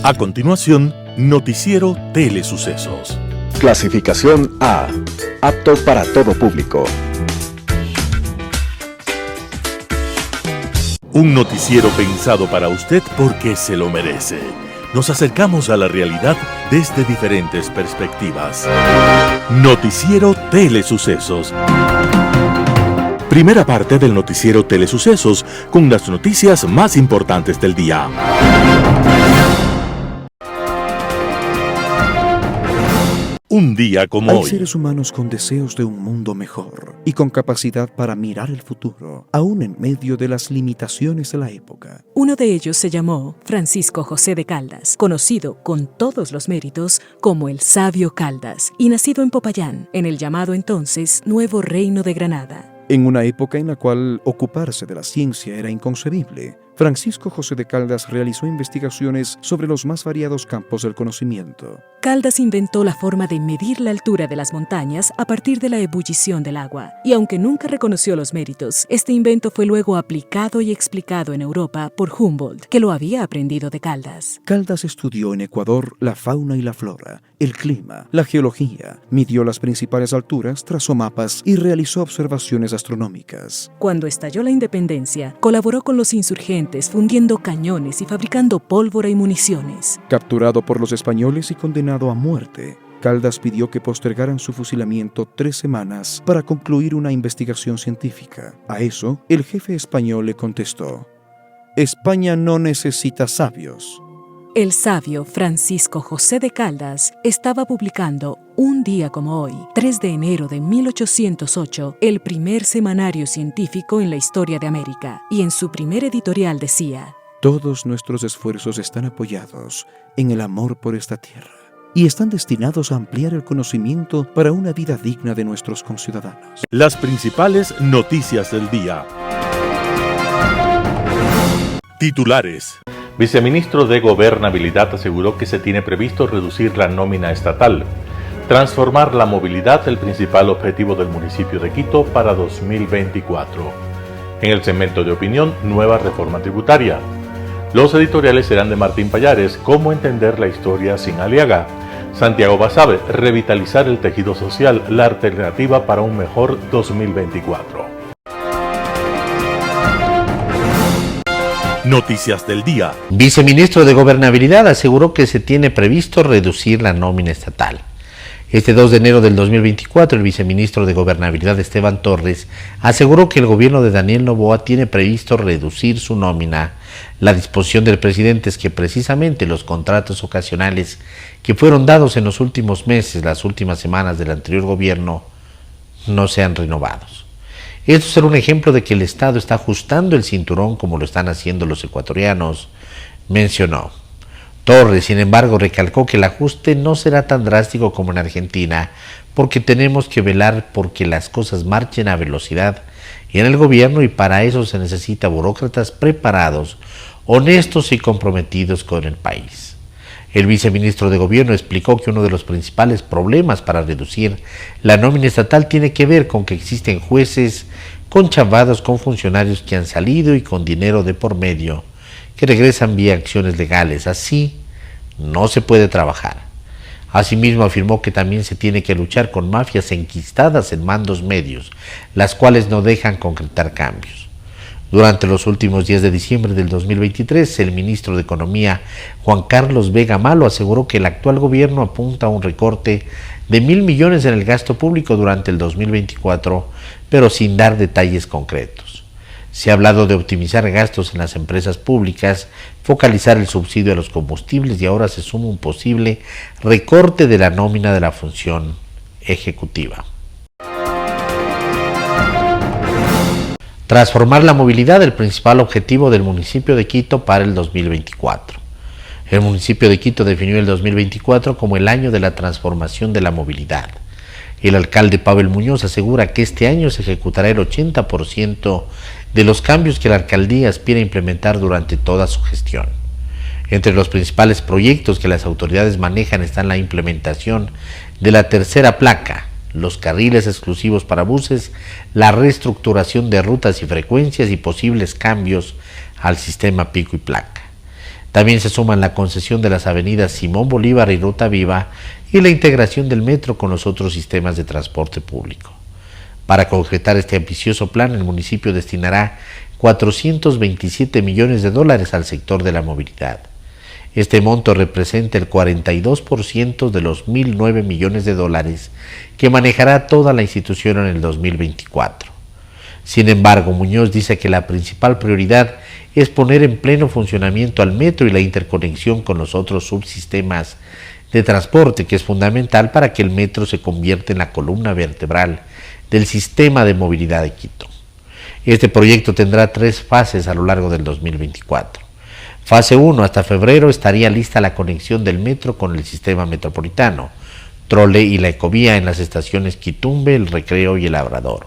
A continuación, Noticiero Telesucesos. Clasificación A. Apto para todo público. Un noticiero pensado para usted porque se lo merece. Nos acercamos a la realidad desde diferentes perspectivas. Noticiero Telesucesos. Primera parte del Noticiero Telesucesos con las noticias más importantes del día. Un día como hoy. Hay seres humanos con deseos de un mundo mejor y con capacidad para mirar el futuro, aún en medio de las limitaciones de la época. Uno de ellos se llamó Francisco José de Caldas, conocido con todos los méritos como el Sabio Caldas, y nacido en Popayán, en el llamado entonces Nuevo Reino de Granada. En una época en la cual ocuparse de la ciencia era inconcebible, Francisco José de Caldas realizó investigaciones sobre los más variados campos del conocimiento. Caldas inventó la forma de medir la altura de las montañas a partir de la ebullición del agua, y aunque nunca reconoció los méritos, este invento fue luego aplicado y explicado en Europa por Humboldt, que lo había aprendido de Caldas. Caldas estudió en Ecuador la fauna y la flora, el clima, la geología, midió las principales alturas, trazó mapas y realizó observaciones astronómicas. Cuando estalló la independencia, colaboró con los insurgentes fundiendo cañones y fabricando pólvora y municiones. Capturado por los españoles y condenado a muerte, Caldas pidió que postergaran su fusilamiento 3 semanas para concluir una investigación científica. A eso, el jefe español le contestó: España no necesita sabios. El sabio Francisco José de Caldas estaba publicando un día como hoy, 3 de enero de 1808, el primer semanario científico en la historia de América, y en su primer editorial decía: Todos nuestros esfuerzos están apoyados en el amor por esta tierra y están destinados a ampliar el conocimiento para una vida digna de nuestros conciudadanos. Las principales noticias del día. Titulares. Viceministro de Gobernabilidad aseguró que se tiene previsto reducir la nómina estatal. Transformar la movilidad, el principal objetivo del municipio de Quito para 2024. En el segmento de opinión, nueva reforma tributaria. Los editoriales serán de Martín Pallares, Cómo entender la historia sin Aliaga. Santiago Basabe, Revitalizar el tejido social, la alternativa para un mejor 2024. Noticias del día. Viceministro de Gobernabilidad aseguró que se tiene previsto reducir la nómina estatal. Este 2 de enero del 2024, el viceministro de Gobernabilidad Esteban Torres aseguró que el gobierno de Daniel Noboa tiene previsto reducir su nómina. La disposición del presidente es que precisamente los contratos ocasionales que fueron dados en los últimos meses, las últimas semanas del anterior gobierno, no sean renovados. Esto será un ejemplo de que el Estado está ajustando el cinturón como lo están haciendo los ecuatorianos, mencionó. Torres, sin embargo, recalcó que el ajuste no será tan drástico como en Argentina, porque tenemos que velar porque las cosas marchen a velocidad en el gobierno y para eso se necesita burócratas preparados, honestos y comprometidos con el país. El viceministro de Gobierno explicó que uno de los principales problemas para reducir la nómina estatal tiene que ver con que existen jueces conchambados con funcionarios que han salido y con dinero de por medio, que regresan vía acciones legales. Así no se puede trabajar. Asimismo, afirmó que también se tiene que luchar con mafias enquistadas en mandos medios, las cuales no dejan concretar cambios. Durante los últimos días de diciembre del 2023, el ministro de Economía, Juan Carlos Vega Malo, aseguró que el actual gobierno apunta a un recorte de 1.000 millones en el gasto público durante el 2024, pero sin dar detalles concretos. Se ha hablado de optimizar gastos en las empresas públicas, focalizar el subsidio a los combustibles y ahora se suma un posible recorte de la nómina de la función ejecutiva. Transformar la movilidad, el principal objetivo del municipio de Quito para el 2024. El municipio de Quito definió el 2024 como el año de la transformación de la movilidad. El alcalde Pavel Muñoz asegura que este año se ejecutará el 80% de los cambios que la alcaldía aspira a implementar durante toda su gestión. Entre los principales proyectos que las autoridades manejan están la implementación de la tercera placa, los carriles exclusivos para buses, la reestructuración de rutas y frecuencias y posibles cambios al sistema pico y placa. También se suman la concesión de las avenidas Simón Bolívar y Ruta Viva y la integración del metro con los otros sistemas de transporte público. Para concretar este ambicioso plan, el municipio destinará 427 millones de dólares al sector de la movilidad. Este monto representa el 42% de los 1.009 millones de dólares que manejará toda la institución en el 2024. Sin embargo, Muñoz dice que la principal prioridad es poner en pleno funcionamiento al metro y la interconexión con los otros subsistemas de transporte, que es fundamental para que el metro se convierta en la columna vertebral del sistema de movilidad de Quito. Este proyecto tendrá 3 fases a lo largo del 2024. Fase 1, hasta febrero estaría lista la conexión del metro con el sistema metropolitano, Trole y la Ecovía en las estaciones Quitumbe, El Recreo y El Labrador.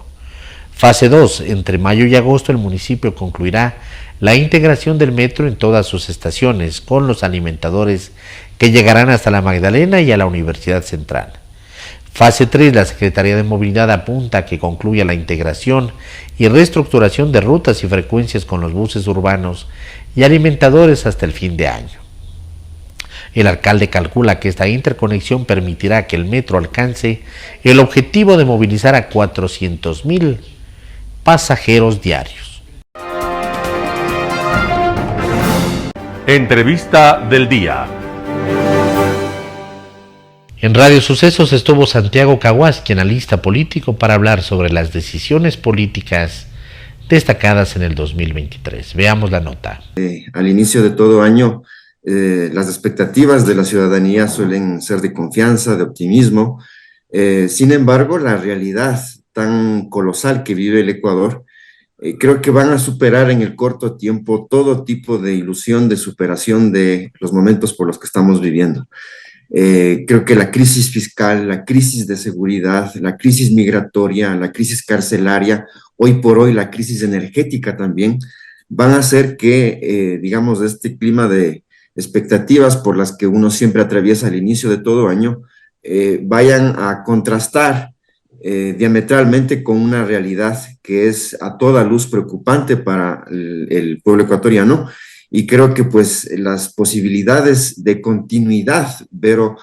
Fase 2, entre mayo y agosto el municipio concluirá la integración del metro en todas sus estaciones con los alimentadores que llegarán hasta la Magdalena y a la Universidad Central. Fase 3, la Secretaría de Movilidad apunta a que concluya la integración y reestructuración de rutas y frecuencias con los buses urbanos y alimentadores hasta el fin de año. El alcalde calcula que esta interconexión permitirá que el metro alcance el objetivo de movilizar a 400,000 pasajeros diarios. Entrevista del día. En Radio Sucesos estuvo Santiago Caguasqui, analista político, para hablar sobre las decisiones políticas destacadas en el 2023. Veamos la nota. Al inicio de todo año, las expectativas de la ciudadanía suelen ser de confianza, de optimismo. Sin embargo, la realidad tan colosal que vive el Ecuador, creo que van a superar en el corto tiempo todo tipo de ilusión de superación de los momentos por los que estamos viviendo. Creo que la crisis fiscal, la crisis de seguridad, la crisis migratoria, la crisis carcelaria, hoy por hoy la crisis energética también, van a hacer que, digamos, este clima de expectativas por las que uno siempre atraviesa al inicio de todo año, vayan a contrastar diametralmente con una realidad que es a toda luz preocupante para el pueblo ecuatoriano. Y creo que pues las posibilidades de continuidad, pero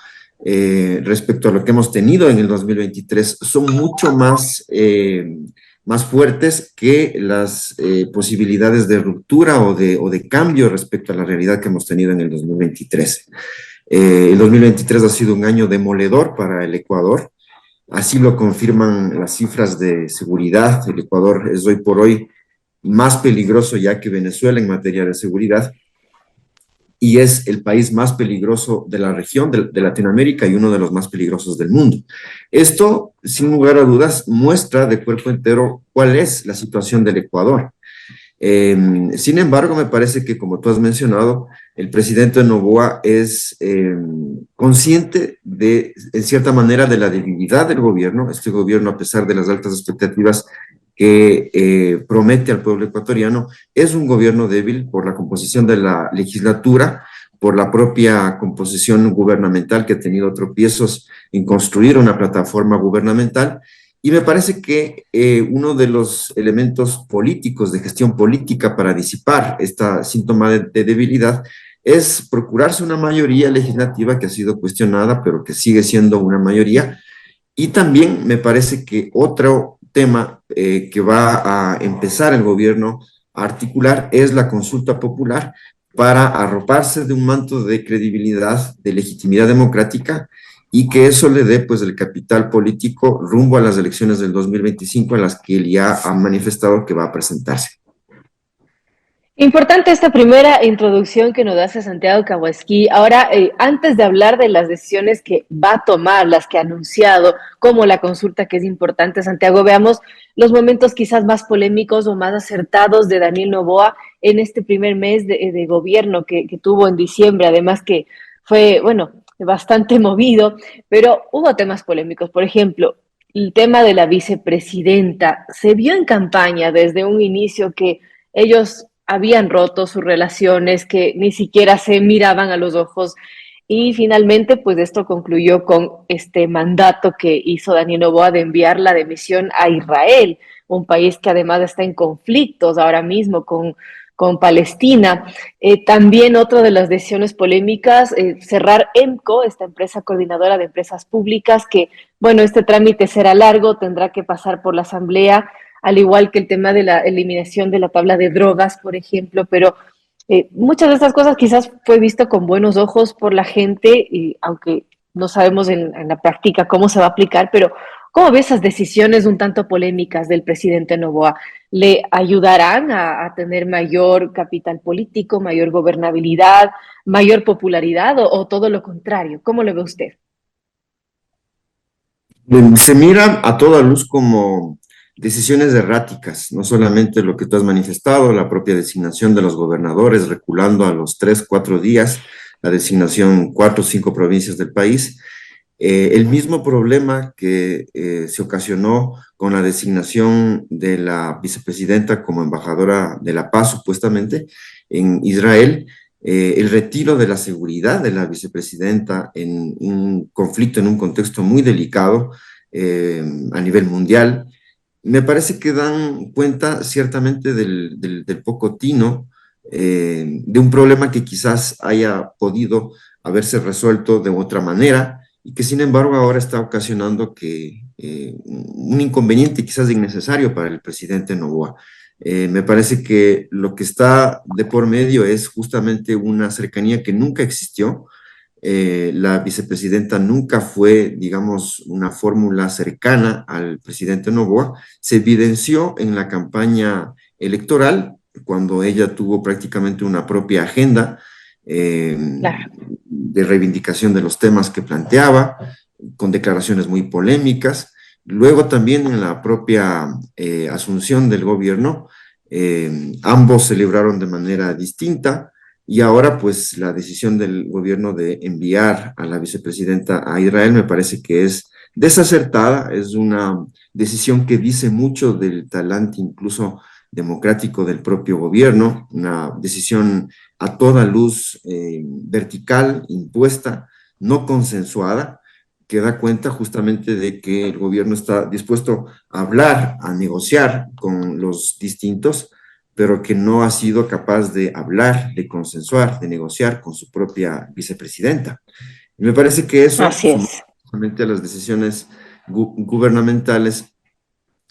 respecto a lo que hemos tenido en el 2023, son mucho más fuertes que las posibilidades de ruptura o de cambio respecto a la realidad que hemos tenido en el 2023. El 2023 ha sido un año demoledor para el Ecuador, así lo confirman las cifras de seguridad. El Ecuador es hoy por hoy más peligroso ya que Venezuela en materia de seguridad, y es el país más peligroso de la región de Latinoamérica y uno de los más peligrosos del mundo. Esto, sin lugar a dudas, muestra de cuerpo entero cuál es la situación del Ecuador. Sin embargo, me parece que, como tú has mencionado, el presidente Noboa es consciente de, en cierta manera, de la debilidad del gobierno. Este gobierno, a pesar de las altas expectativas que promete al pueblo ecuatoriano, es un gobierno débil por la composición de la legislatura, por la propia composición gubernamental que ha tenido tropiezos en construir una plataforma gubernamental. Y me parece que uno de los elementos políticos, de gestión política para disipar esta síntoma de debilidad, es procurarse una mayoría legislativa que ha sido cuestionada, pero que sigue siendo una mayoría. Y también me parece que otro tema que va a empezar el gobierno a articular es la consulta popular para arroparse de un manto de credibilidad, de legitimidad democrática, y que eso le dé pues el capital político rumbo a las elecciones del 2025 a las que él ya ha manifestado que va a presentarse. Importante esta primera introducción que nos hace Santiago Caguasqui. Ahora, antes de hablar de las decisiones que va a tomar, las que ha anunciado, como la consulta, que es importante, Santiago, veamos los momentos quizás más polémicos o más acertados de Daniel Noboa en este primer mes de gobierno que tuvo en diciembre, además que fue, bueno, bastante movido, pero hubo temas polémicos. Por ejemplo, el tema de la vicepresidenta. Se vio en campaña desde un inicio que ellos habían roto sus relaciones, que ni siquiera se miraban a los ojos, y finalmente pues esto concluyó con este mandato que hizo Daniel Noboa de enviar la dimisión a Israel, un país que además está en conflictos ahora mismo con con Palestina. También otra de las decisiones polémicas, cerrar EMCO, esta empresa coordinadora de empresas públicas, que, bueno, este trámite será largo, tendrá que pasar por la Asamblea, al igual que el tema de la eliminación de la tabla de drogas, por ejemplo, pero muchas de estas cosas quizás fue visto con buenos ojos por la gente, y aunque no sabemos en la práctica cómo se va a aplicar, pero ¿cómo ve esas decisiones un tanto polémicas del presidente Noboa? ¿Le ayudarán a tener mayor capital político, mayor gobernabilidad, mayor popularidad o todo lo contrario? ¿Cómo lo ve usted? Se mira a toda luz como decisiones erráticas, no solamente lo que tú has manifestado, la propia designación de los gobernadores, reculando a los 3, 4 días, la designación en 4 o 5 provincias del país. El mismo problema que se ocasionó con la designación de la vicepresidenta como embajadora de la paz, supuestamente, en Israel, el retiro de la seguridad de la vicepresidenta en un conflicto, en un contexto muy delicado a nivel mundial, me parece que dan cuenta ciertamente del poco tino, de un problema que quizás haya podido haberse resuelto de otra manera, y que sin embargo ahora está ocasionando que un inconveniente quizás innecesario para el presidente Noboa. Me parece que lo que está de por medio es justamente una cercanía que nunca existió. La vicepresidenta nunca fue, digamos, una fórmula cercana al presidente Noboa. Se evidenció en la campaña electoral, cuando ella tuvo prácticamente una propia agenda, claro, de reivindicación de los temas que planteaba, con declaraciones muy polémicas. Luego también en la propia asunción del gobierno, ambos celebraron de manera distinta, y ahora pues la decisión del gobierno de enviar a la vicepresidenta a Israel me parece que es desacertada, es una decisión que dice mucho del talante incluso democrático del propio gobierno, una decisión a toda luz vertical, impuesta, no consensuada, que da cuenta justamente de que el gobierno está dispuesto a hablar, a negociar con los distintos, pero que no ha sido capaz de hablar, de consensuar, de negociar con su propia vicepresidenta. Y me parece que eso, justamente las decisiones gubernamentales,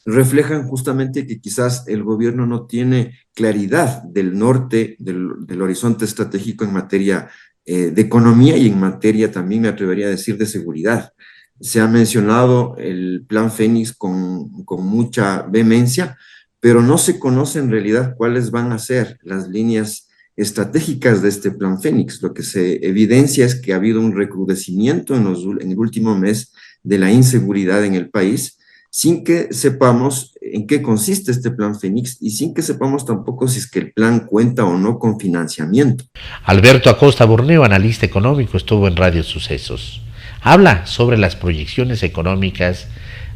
reflejan justamente que quizás el gobierno no tiene claridad del norte, del horizonte estratégico en materia de economía y en materia también, me atrevería a decir, de seguridad. Se ha mencionado el Plan Fénix con mucha vehemencia, pero no se conoce en realidad cuáles van a ser las líneas estratégicas de este Plan Fénix. Lo que se evidencia es que ha habido un recrudecimiento en el último mes de la inseguridad en el país, sin que sepamos en qué consiste este Plan Fénix y sin que sepamos tampoco si es que el plan cuenta o no con financiamiento. Alberto Acosta Borneo, analista económico, estuvo en Radio Sucesos. Habla sobre las proyecciones económicas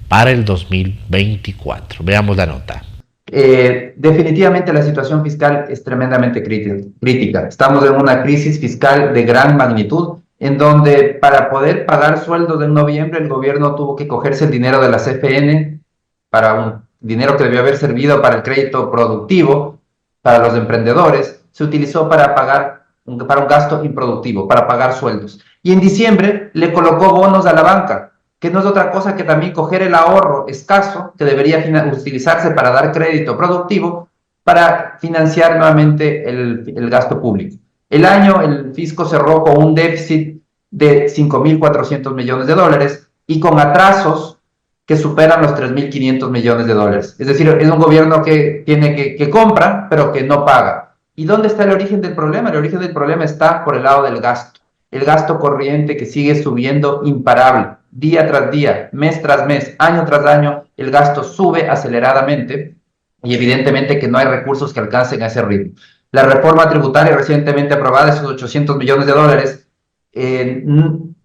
para el 2024. Veamos la nota. Definitivamente la situación fiscal es tremendamente crítica. Estamos en una crisis fiscal de gran magnitud, en donde para poder pagar sueldos en noviembre el gobierno tuvo que cogerse el dinero de la CFN, para un dinero que debió haber servido para el crédito productivo, para los emprendedores, se utilizó para pagar para un gasto improductivo, para pagar sueldos. Y en diciembre le colocó bonos a la banca, que no es otra cosa que también coger el ahorro escaso que debería utilizarse para dar crédito productivo para financiar nuevamente el gasto público. El año el fisco cerró con un déficit de 5.400 millones de dólares y con atrasos que superan los 3.500 millones de dólares. Es decir, es un gobierno que compra, pero que no paga. ¿Y dónde está el origen del problema? El origen del problema está por el lado del gasto. El gasto corriente que sigue subiendo imparable, día tras día, mes tras mes, año tras año, el gasto sube aceleradamente y evidentemente que no hay recursos que alcancen a ese ritmo. La reforma tributaria recientemente aprobada, esos 800 millones de dólares,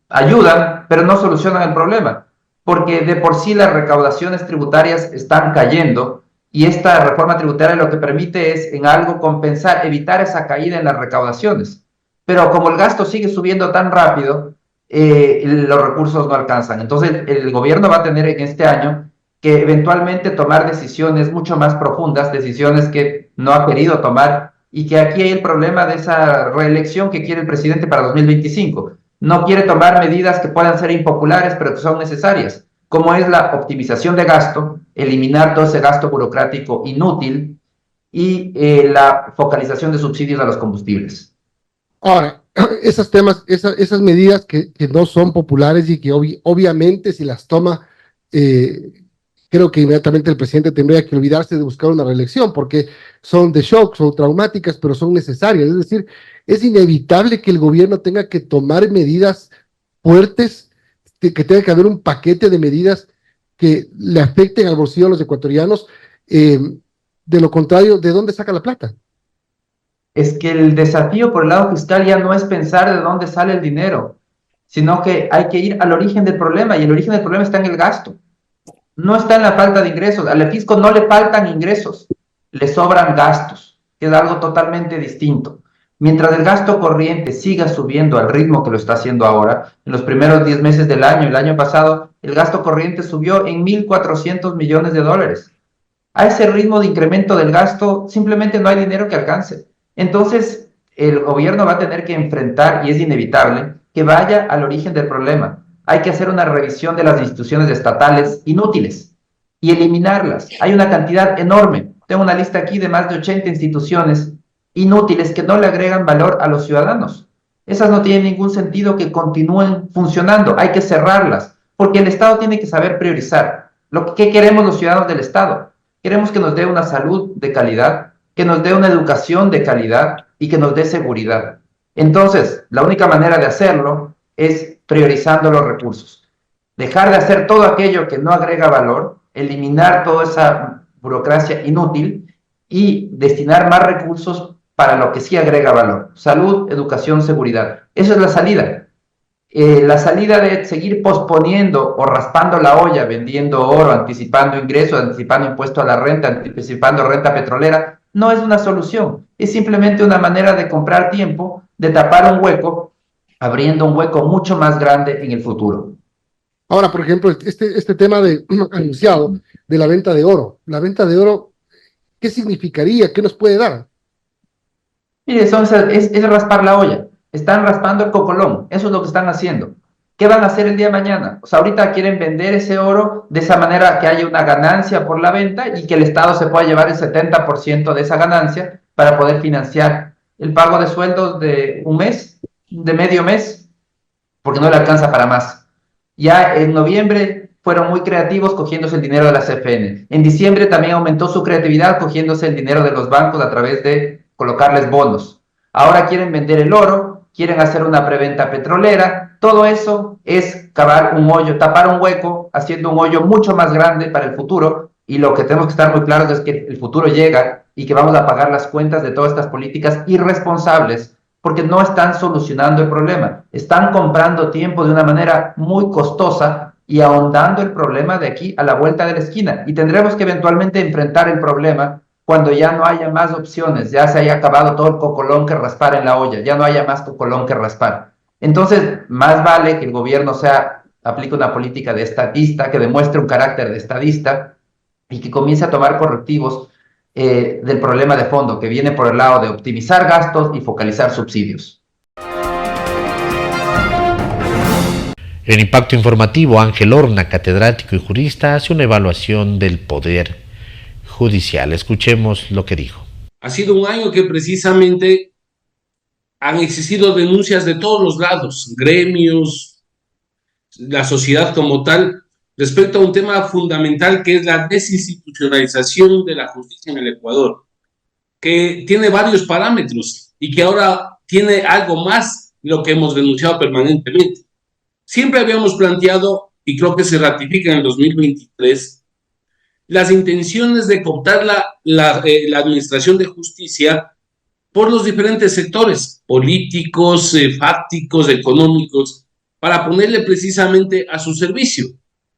ayudan, pero no solucionan el problema, porque de por sí las recaudaciones tributarias están cayendo y esta reforma tributaria lo que permite es en algo compensar, evitar esa caída en las recaudaciones. Pero como el gasto sigue subiendo tan rápido, los recursos no alcanzan. Entonces el gobierno va a tener en este año que eventualmente tomar decisiones mucho más profundas, decisiones que no ha querido tomar y que aquí hay el problema de esa reelección que quiere el presidente para 2025. No quiere tomar medidas que puedan ser impopulares, pero que son necesarias, como es la optimización de gasto, eliminar todo ese gasto burocrático inútil y la focalización de subsidios a los combustibles. Ahora, esas medidas que no son populares y que obviamente si las toma, creo que inmediatamente el presidente tendría que olvidarse de buscar una reelección, porque son de shock, son traumáticas, pero son necesarias. Es decir, es inevitable que el gobierno tenga que tomar medidas fuertes, que tenga que haber un paquete de medidas que le afecten al bolsillo de los ecuatorianos. De lo contrario, ¿de dónde saca la plata? Es que el desafío por el lado fiscal ya no es pensar de dónde sale el dinero, sino que hay que ir al origen del problema, y el origen del problema está en el gasto. No está en la falta de ingresos. Al fisco no le faltan ingresos, le sobran gastos, que es algo totalmente distinto. Mientras el gasto corriente siga subiendo al ritmo que lo está haciendo ahora, en los primeros 10 meses del año, el año pasado, el gasto corriente subió en 1.400 millones de dólares. A ese ritmo de incremento del gasto, simplemente no hay dinero que alcance. Entonces, el gobierno va a tener que enfrentar, y es inevitable, que vaya al origen del problema. Hay que hacer una revisión de las instituciones estatales inútiles y eliminarlas. Hay una cantidad enorme. Tengo una lista aquí de más de 80 instituciones inútiles que no le agregan valor a los ciudadanos. Esas no tienen ningún sentido que continúen funcionando. Hay que cerrarlas, porque el Estado tiene que saber priorizar. ¿Qué queremos los ciudadanos del Estado? Queremos que nos dé una salud de calidad, que nos dé una educación de calidad y que nos dé seguridad. Entonces, la única manera de hacerlo es priorizando los recursos. Dejar de hacer todo aquello que no agrega valor, eliminar toda esa burocracia inútil y destinar más recursos para lo que sí agrega valor. Salud, educación, seguridad. Esa es la salida. La salida de seguir posponiendo o raspando la olla, vendiendo oro, anticipando ingresos, anticipando impuesto a la renta, anticipando renta petrolera, no es una solución. Es simplemente una manera de comprar tiempo, de tapar un hueco, abriendo un hueco mucho más grande en el futuro. Ahora, por ejemplo, este tema anunciado de la venta de oro. La venta de oro, ¿qué significaría? ¿Qué nos puede dar? Mire, es raspar la olla. Están raspando el cocolón. Eso es lo que están haciendo. ¿Qué van a hacer el día de mañana? O sea, ahorita quieren vender ese oro de esa manera que haya una ganancia por la venta y que el Estado se pueda llevar el 70% de esa ganancia para poder financiar el pago de sueldos de un mes, de medio mes, porque no le alcanza para más. Ya en noviembre fueron muy creativos cogiéndose el dinero de la CFN. En diciembre también aumentó su creatividad cogiéndose el dinero de los bancos a través de colocarles bonos. Ahora quieren vender el oro, quieren hacer una preventa petrolera. Todo eso es cavar un hoyo, tapar un hueco, haciendo un hoyo mucho más grande para el futuro. Y lo que tenemos que estar muy claros es que el futuro llega y que vamos a pagar las cuentas de todas estas políticas irresponsables, porque no están solucionando el problema. Están comprando tiempo de una manera muy costosa y ahondando el problema de aquí a la vuelta de la esquina. Y tendremos que eventualmente enfrentar el problema cuando ya no haya más opciones, ya se haya acabado todo el cocolón que raspar en la olla, ya no haya más cocolón que raspar. Entonces, más vale que el gobierno aplique una política de estadista, que demuestre un carácter de estadista y que comience a tomar correctivos del problema de fondo, que viene por el lado de optimizar gastos y focalizar subsidios. En Impacto Informativo, Ángel Horna, catedrático y jurista, hace una evaluación del poder judicial. Escuchemos lo que dijo. Ha sido un año que precisamente han existido denuncias de todos los lados, gremios, la sociedad como tal, respecto a un tema fundamental que es la desinstitucionalización de la justicia en el Ecuador, que tiene varios parámetros y que ahora tiene algo más, lo que hemos denunciado permanentemente. Siempre habíamos planteado, y creo que se ratifica en el 2023, las intenciones de cooptar la administración de justicia por los diferentes sectores políticos, fácticos, económicos, para ponerle precisamente a su servicio.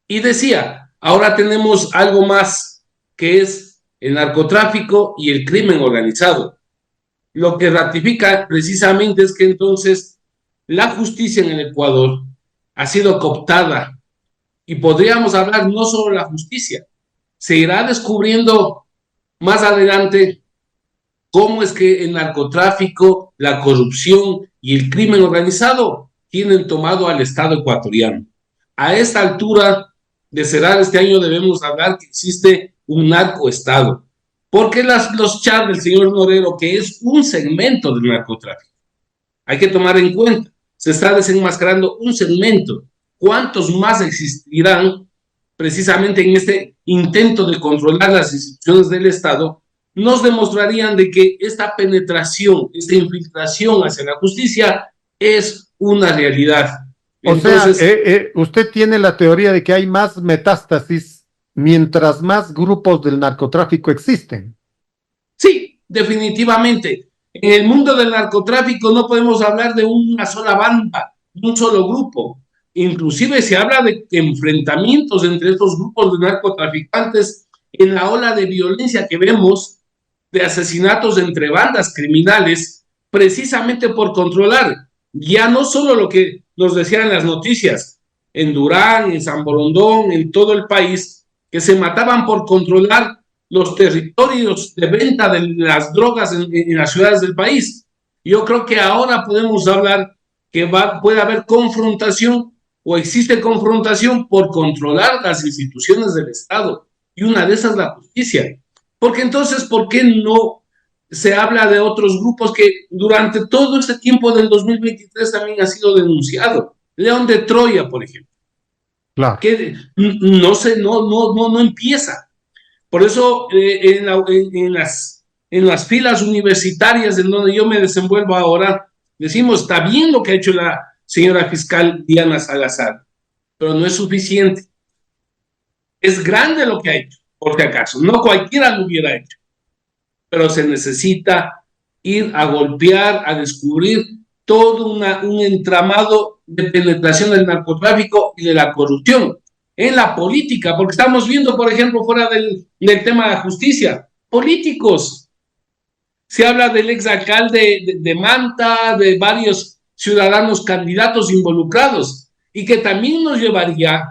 Y decía, ahora tenemos algo más, que es el narcotráfico y el crimen organizado. Lo que ratifica precisamente es que entonces la justicia en el Ecuador ha sido cooptada, y podríamos hablar no solo de la justicia, se irá descubriendo más adelante cómo es que el narcotráfico, la corrupción y el crimen organizado tienen tomado al Estado ecuatoriano. A esta altura de cerrar este año debemos hablar que existe un narcoestado, porque los chats del señor Norero, que es un segmento del narcotráfico, hay que tomar en cuenta, se está desenmascarando un segmento. ¿Cuántos más existirán precisamente en este intento de controlar las instituciones del Estado? Nos demostrarían de que esta penetración, esta infiltración hacia la justicia es una realidad. Entonces, usted tiene la teoría de que hay más metástasis mientras más grupos del narcotráfico existen. Sí, definitivamente. En el mundo del narcotráfico no podemos hablar de una sola banda, de un solo grupo. Inclusive se habla de enfrentamientos entre estos grupos de narcotraficantes en la ola de violencia que vemos, de asesinatos entre bandas criminales, precisamente por controlar ya no solo lo que nos decían las noticias, en Durán, en San Borondón, en todo el país, que se mataban por controlar los territorios de venta de las drogas en las ciudades del país. Yo creo que ahora podemos hablar que puede haber confrontación o existe confrontación por controlar las instituciones del Estado, y una de esas es la justicia. Porque entonces, ¿por qué no se habla de otros grupos que durante todo este tiempo del 2023 también ha sido denunciado? León de Troya, por ejemplo. Claro. Que no empieza. Por eso en las filas universitarias en donde yo me desenvuelvo ahora, decimos, está bien lo que ha hecho la señora fiscal Diana Salazar, pero no es suficiente. Es grande lo que ha hecho, por si acaso. No cualquiera lo hubiera hecho. Pero se necesita ir a golpear, a descubrir todo un entramado de penetración del narcotráfico y de la corrupción en la política, porque estamos viendo, por ejemplo, fuera del tema de la justicia, políticos. Se habla del exalcalde de Manta, de varios ciudadanos candidatos involucrados, y que también nos llevaría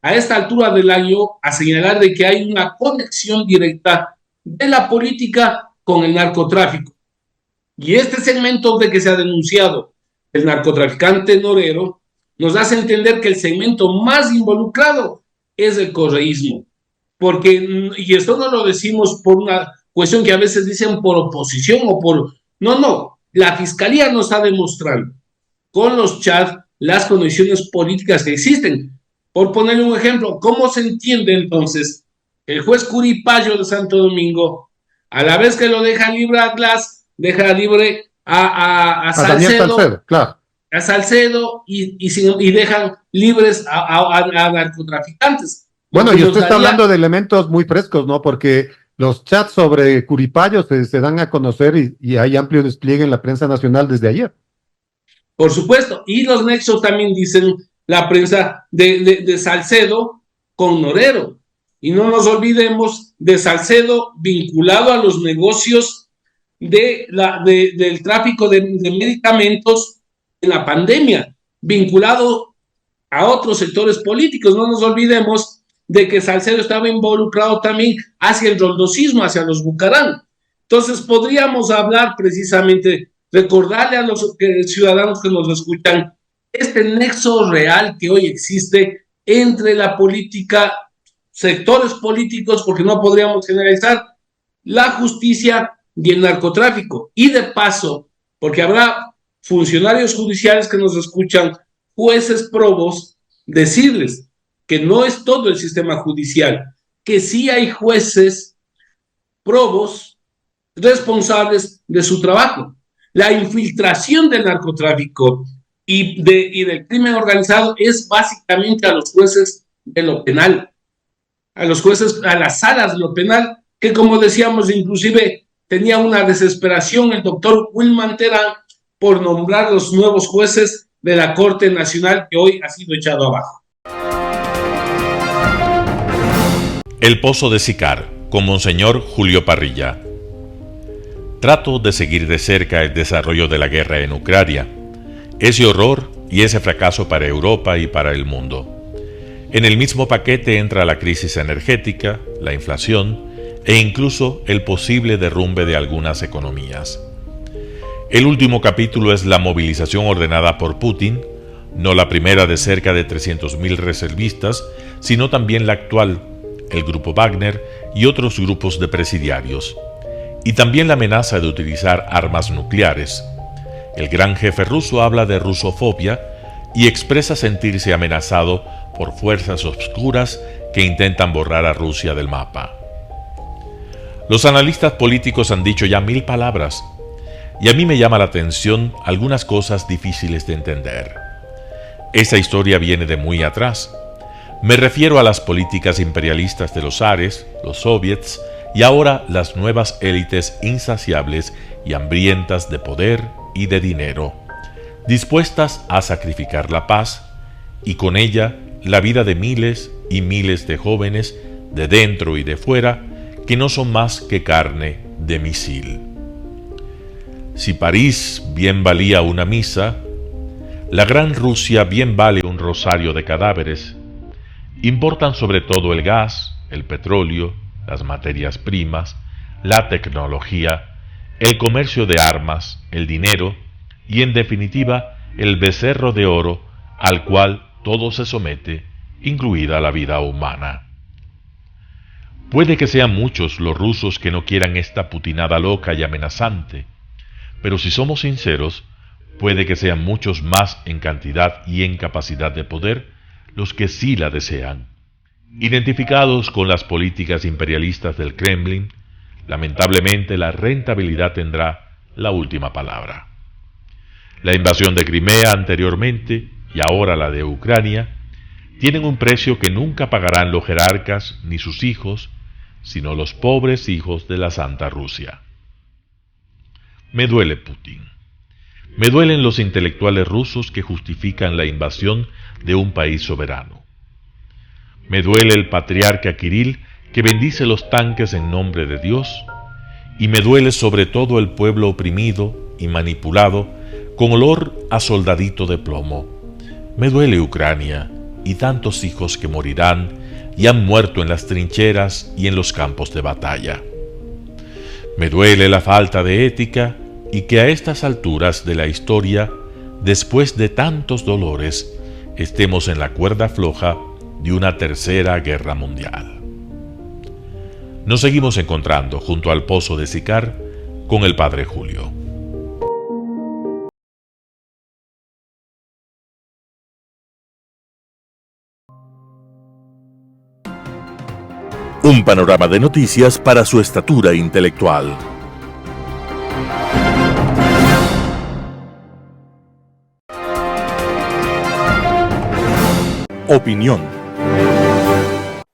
a esta altura del año a señalar de que hay una conexión directa de la política con el narcotráfico. Y este segmento de que se ha denunciado el narcotraficante Norero nos hace entender que el segmento más involucrado es el correísmo. Porque, y esto no lo decimos por una cuestión que a veces dicen por oposición o por... No, la Fiscalía nos está demostrando con los chats las condiciones políticas que existen. Por ponerle un ejemplo, ¿cómo se entiende entonces el juez Curipayo de Santo Domingo, a la vez que lo deja libre a Glass, deja libre a Salcedo, claro, a Salcedo y dejan libres a narcotraficantes? Bueno, y usted está hablando de elementos muy frescos, ¿no? Porque los chats sobre Curipayo se dan a conocer y hay amplio despliegue en la prensa nacional desde ayer. Por supuesto, y los nexos también dicen la prensa de Salcedo con Norero. Y no nos olvidemos de Salcedo vinculado a los negocios del tráfico de medicamentos en la pandemia, vinculado a otros sectores políticos. No nos olvidemos de que Salcedo estaba involucrado también hacia el roldosismo, hacia los Bucarán. Entonces podríamos hablar precisamente, recordarle a los ciudadanos que nos escuchan este nexo real que hoy existe entre la política, sectores políticos, porque no podríamos generalizar, la justicia y el narcotráfico. Y de paso, porque habrá funcionarios judiciales que nos escuchan, jueces probos, decirles que no es todo el sistema judicial, que sí hay jueces probos responsables de su trabajo. La infiltración del narcotráfico y del crimen organizado es básicamente a los jueces de lo penal, a los jueces, a las salas de lo penal, que como decíamos, inclusive tenía una desesperación el doctor Wilman Terán por nombrar los nuevos jueces de la Corte Nacional, que hoy ha sido echado abajo. El Pozo de Sicar, con Monseñor Julio Parrilla. Trato de seguir de cerca el desarrollo de la guerra en Ucrania, ese horror y ese fracaso para Europa y para el mundo. En el mismo paquete entra la crisis energética, la inflación, e incluso el posible derrumbe de algunas economías. El último capítulo es la movilización ordenada por Putin, no la primera de cerca de 300.000 reservistas, sino también la actual, el grupo Wagner y otros grupos de presidiarios, y también la amenaza de utilizar armas nucleares. El gran jefe ruso habla de rusofobia y expresa sentirse amenazado por fuerzas oscuras que intentan borrar a Rusia del mapa. Los analistas políticos han dicho ya 1000 palabras, y a mí me llama la atención algunas cosas difíciles de entender. Esa historia viene de muy atrás. Me refiero a las políticas imperialistas de los zares, los soviets y ahora las nuevas élites insaciables y hambrientas de poder y de dinero, dispuestas a sacrificar la paz y con ella la vida de miles y miles de jóvenes de dentro y de fuera que no son más que carne de misil. Si París bien valía una misa, la Gran Rusia bien vale un rosario de cadáveres. Importan sobre todo el gas, el petróleo, las materias primas, la tecnología, el comercio de armas, el dinero y, en definitiva, el becerro de oro al cual todo se somete, incluida la vida humana. Puede que sean muchos los rusos que no quieran esta putinada loca y amenazante, pero si somos sinceros, puede que sean muchos más en cantidad y en capacidad de poder los que sí la desean. Identificados con las políticas imperialistas del Kremlin, lamentablemente la rentabilidad tendrá la última palabra. La invasión de Crimea anteriormente y ahora la de Ucrania tienen un precio que nunca pagarán los jerarcas ni sus hijos, sino los pobres hijos de la Santa Rusia. Me duele Putin. Me duelen los intelectuales rusos que justifican la invasión de un país soberano. Me duele el patriarca Kirill que bendice los tanques en nombre de Dios, y me duele sobre todo el pueblo oprimido y manipulado con olor a soldadito de plomo. Me duele Ucrania y tantos hijos que morirán y han muerto en las trincheras y en los campos de batalla. Me duele la falta de ética y que a estas alturas de la historia, después de tantos dolores, estemos en la cuerda floja de una tercera guerra mundial. Nos seguimos encontrando junto al Pozo de Sicar con el Padre Julio. Un panorama de noticias para su estatura intelectual. Opinión.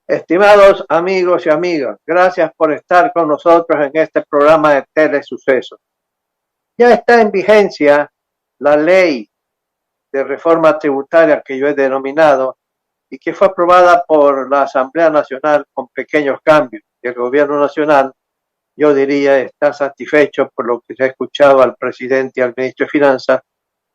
Estimados amigos y amigas, gracias por estar con nosotros en este programa de Telesucesos. Ya está en vigencia la ley de reforma tributaria que yo he denominado y que fue aprobada por la Asamblea Nacional con pequeños cambios. Y el Gobierno Nacional, yo diría, está satisfecho por lo que se ha escuchado al presidente y al ministro de Finanzas,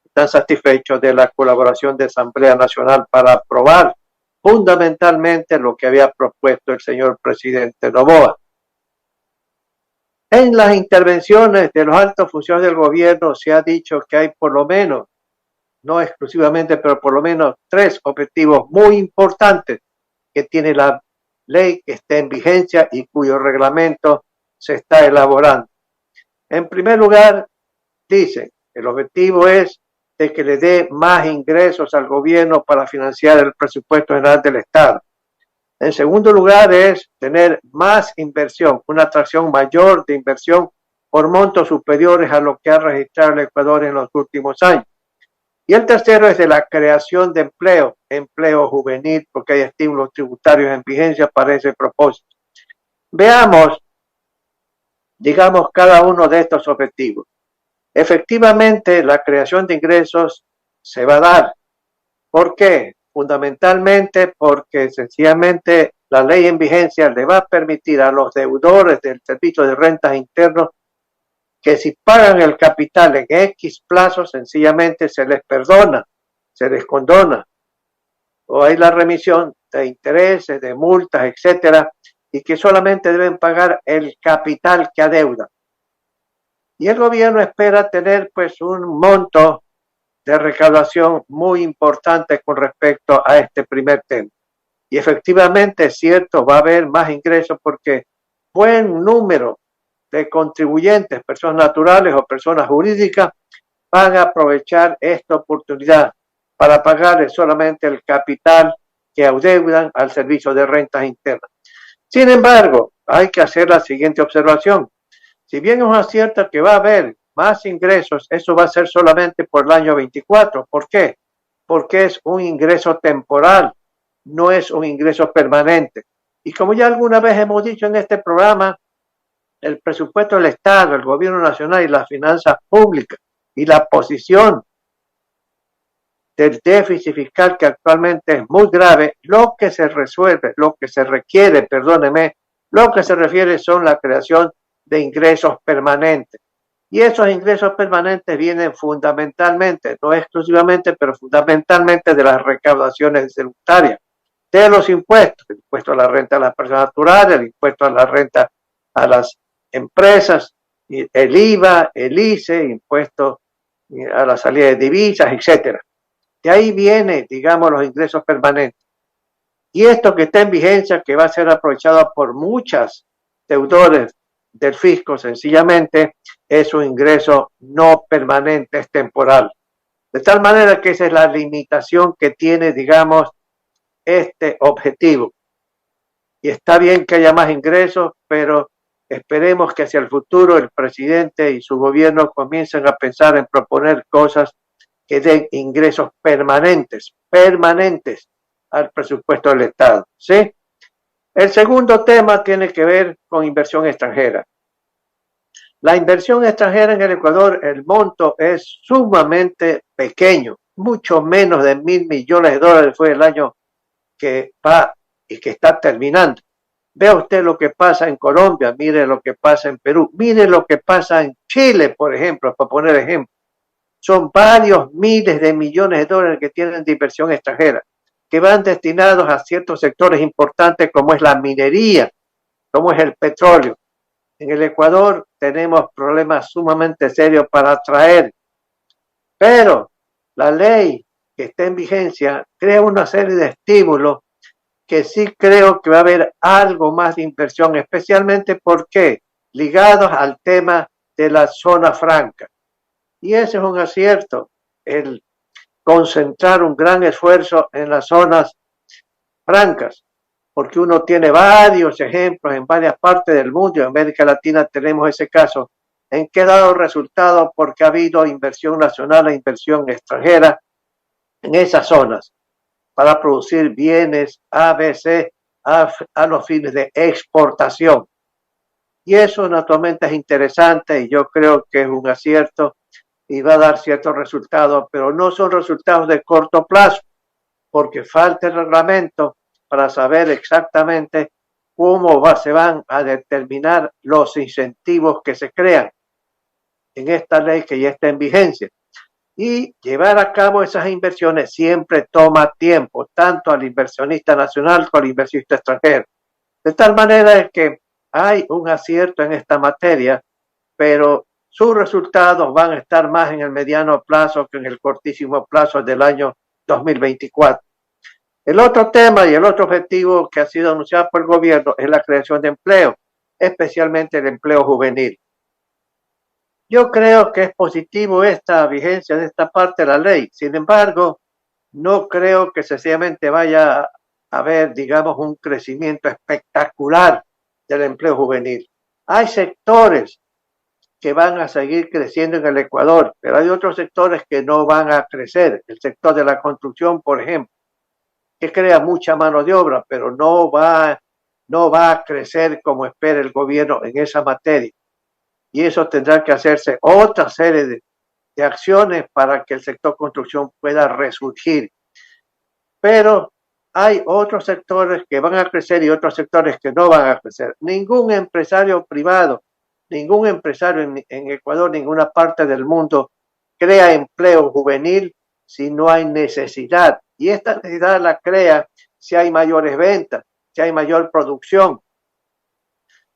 están satisfechos de la colaboración de Asamblea Nacional para aprobar fundamentalmente lo que había propuesto el señor presidente Noboa. En las intervenciones de los altos funcionarios del gobierno se ha dicho que hay por lo menos, no exclusivamente, pero por lo menos 3 objetivos muy importantes que tiene la ley que está en vigencia y cuyo reglamento se está elaborando. En primer lugar, dice, el objetivo es de que le dé más ingresos al gobierno para financiar el presupuesto general del Estado. En segundo lugar, es tener más inversión, una atracción mayor de inversión por montos superiores a lo que ha registrado el Ecuador en los últimos años. Y el tercero es de la creación de empleo juvenil, porque hay estímulos tributarios en vigencia para ese propósito. Veamos, digamos, cada uno de estos objetivos. Efectivamente, la creación de ingresos se va a dar. ¿Por qué? Fundamentalmente porque sencillamente la ley en vigencia le va a permitir a los deudores del servicio de rentas internos que si pagan el capital en X plazo, sencillamente se les perdona, se les condona. O hay la remisión de intereses, de multas, etcétera, y que solamente deben pagar el capital que adeudan. Y el gobierno espera tener pues un monto de recaudación muy importante con respecto a este primer tema. Y efectivamente es cierto, va a haber más ingresos porque buen número de contribuyentes, personas naturales o personas jurídicas, van a aprovechar esta oportunidad para pagar solamente el capital que adeudan al servicio de rentas internas. Sin embargo, hay que hacer la siguiente observación. Si bien es cierto que va a haber más ingresos, eso va a ser solamente por el año 24. ¿Por qué? Porque es un ingreso temporal, no es un ingreso permanente. Y como ya alguna vez hemos dicho en este programa, el presupuesto del Estado, el gobierno nacional y las finanzas públicas y la posición del déficit fiscal que actualmente es muy grave, lo que se resuelve, lo que se requiere, perdóneme, lo que se refiere son la creación de ingresos permanentes. Y esos ingresos permanentes vienen fundamentalmente, no exclusivamente, pero fundamentalmente de las recaudaciones tributarias, de los impuestos, el impuesto a la renta a las personas naturales, el impuesto a la renta a las empresas, el IVA, el ICE, impuesto a la salida de divisas, etcétera. De ahí viene, digamos, los ingresos permanentes. Y esto que está en vigencia, que va a ser aprovechado por muchos deudores del fisco, sencillamente es un ingreso no permanente, es temporal. De tal manera que esa es la limitación que tiene, digamos, este objetivo. Y está bien que haya más ingresos, pero esperemos que hacia el futuro el presidente y su gobierno comiencen a pensar en proponer cosas que den ingresos permanentes al presupuesto del Estado, ¿sí? El segundo tema tiene que ver con inversión extranjera. La inversión extranjera en el Ecuador, el monto es sumamente pequeño, mucho menos de $1.000 millones fue el año que va y que está terminando. Vea usted lo que pasa en Colombia, mire lo que pasa en Perú, mire lo que pasa en Chile, por ejemplo, para poner ejemplo. Son varios miles de millones de dólares que tienen de inversión extranjera, que van destinados a ciertos sectores importantes como es la minería, como es el petróleo. En el Ecuador tenemos problemas sumamente serios para atraer, pero la ley que está en vigencia crea una serie de estímulos que sí creo que va a haber algo más de inversión, especialmente porque ligados al tema de la zona franca. Y ese es un acierto, el concentrar un gran esfuerzo en las zonas francas, porque uno tiene varios ejemplos en varias partes del mundo, en América Latina tenemos ese caso, en que ha dado resultado porque ha habido inversión nacional e inversión extranjera en esas zonas para producir bienes ABC a los fines de exportación. Y eso naturalmente es interesante y yo creo que es un acierto y va a dar ciertos resultados, pero no son resultados de corto plazo, porque falta el reglamento para saber exactamente cómo se van a determinar los incentivos que se crean en esta ley que ya está en vigencia. Y llevar a cabo esas inversiones siempre toma tiempo, tanto al inversionista nacional como al inversionista extranjero. De tal manera que hay un acierto en esta materia, pero sus resultados van a estar más en el mediano plazo que en el cortísimo plazo del año 2024. El otro tema y el otro objetivo que ha sido anunciado por el gobierno es la creación de empleo, especialmente el empleo juvenil. Yo creo que es positivo esta vigencia de esta parte de la ley. Sin embargo, no creo que sencillamente vaya a haber, digamos, un crecimiento espectacular del empleo juvenil. Hay sectores que van a seguir creciendo en el Ecuador, pero hay otros sectores que no van a crecer. El sector de la construcción, por ejemplo, que crea mucha mano de obra, pero no va a crecer como espera el gobierno en esa materia. Y eso tendrá que hacerse otra serie de acciones para que el sector construcción pueda resurgir. Pero hay otros sectores que van a crecer y otros sectores que no van a crecer. Ningún empresario privado, ningún empresario en Ecuador, ninguna parte del mundo crea empleo juvenil si no hay necesidad. Y esta necesidad la crea si hay mayores ventas, si hay mayor producción.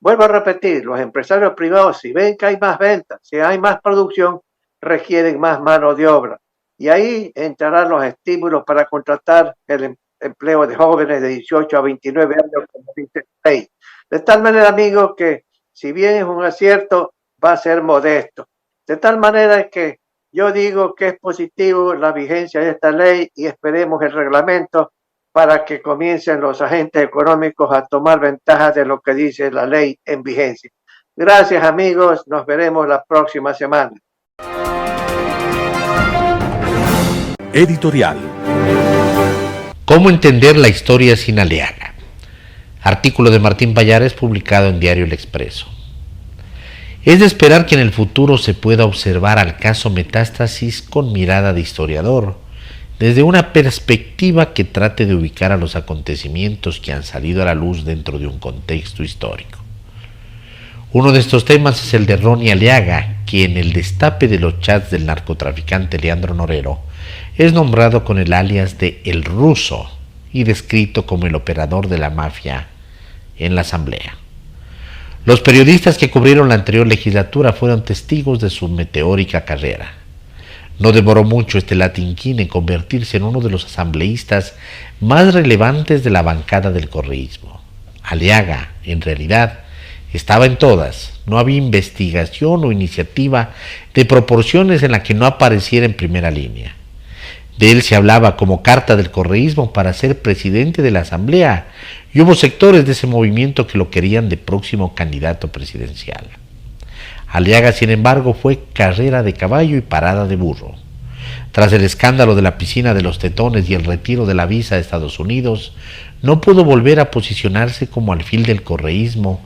Vuelvo a repetir, los empresarios privados, si ven que hay más ventas, si hay más producción, requieren más mano de obra. Y ahí entrarán los estímulos para contratar el empleo de jóvenes de 18 a 29 años, como dice la ley. De tal manera, amigos, que si bien es un acierto, va a ser modesto. De tal manera que yo digo que es positivo la vigencia de esta ley y esperemos el reglamento para que comiencen los agentes económicos a tomar ventaja de lo que dice la ley en vigencia. Gracias, amigos. Nos veremos la próxima semana. Editorial. ¿Cómo entender la historia sin Aliaga? Artículo de Martín Pallares publicado en Diario El Expreso. Es de esperar que en el futuro se pueda observar al caso Metástasis con mirada de historiador, desde una perspectiva que trate de ubicar a los acontecimientos que han salido a la luz dentro de un contexto histórico. Uno de estos temas es el de Ronnie Aliaga, que en el destape de los chats del narcotraficante Leandro Norero es nombrado con el alias de El Ruso y descrito como el operador de la mafia en la Asamblea. Los periodistas que cubrieron la anterior legislatura fueron testigos de su meteórica carrera. No demoró mucho este Latin King en convertirse en uno de los asambleístas más relevantes de la bancada del correísmo. Aliaga, en realidad, estaba en todas. No había investigación o iniciativa de proporciones en la que no apareciera en primera línea. De él se hablaba como carta del correísmo para ser presidente de la Asamblea, y hubo sectores de ese movimiento que lo querían de próximo candidato presidencial. Aliaga, sin embargo, fue carrera de caballo y parada de burro. Tras el escándalo de la piscina de los tetones y el retiro de la visa a Estados Unidos, no pudo volver a posicionarse como alfil del correísmo,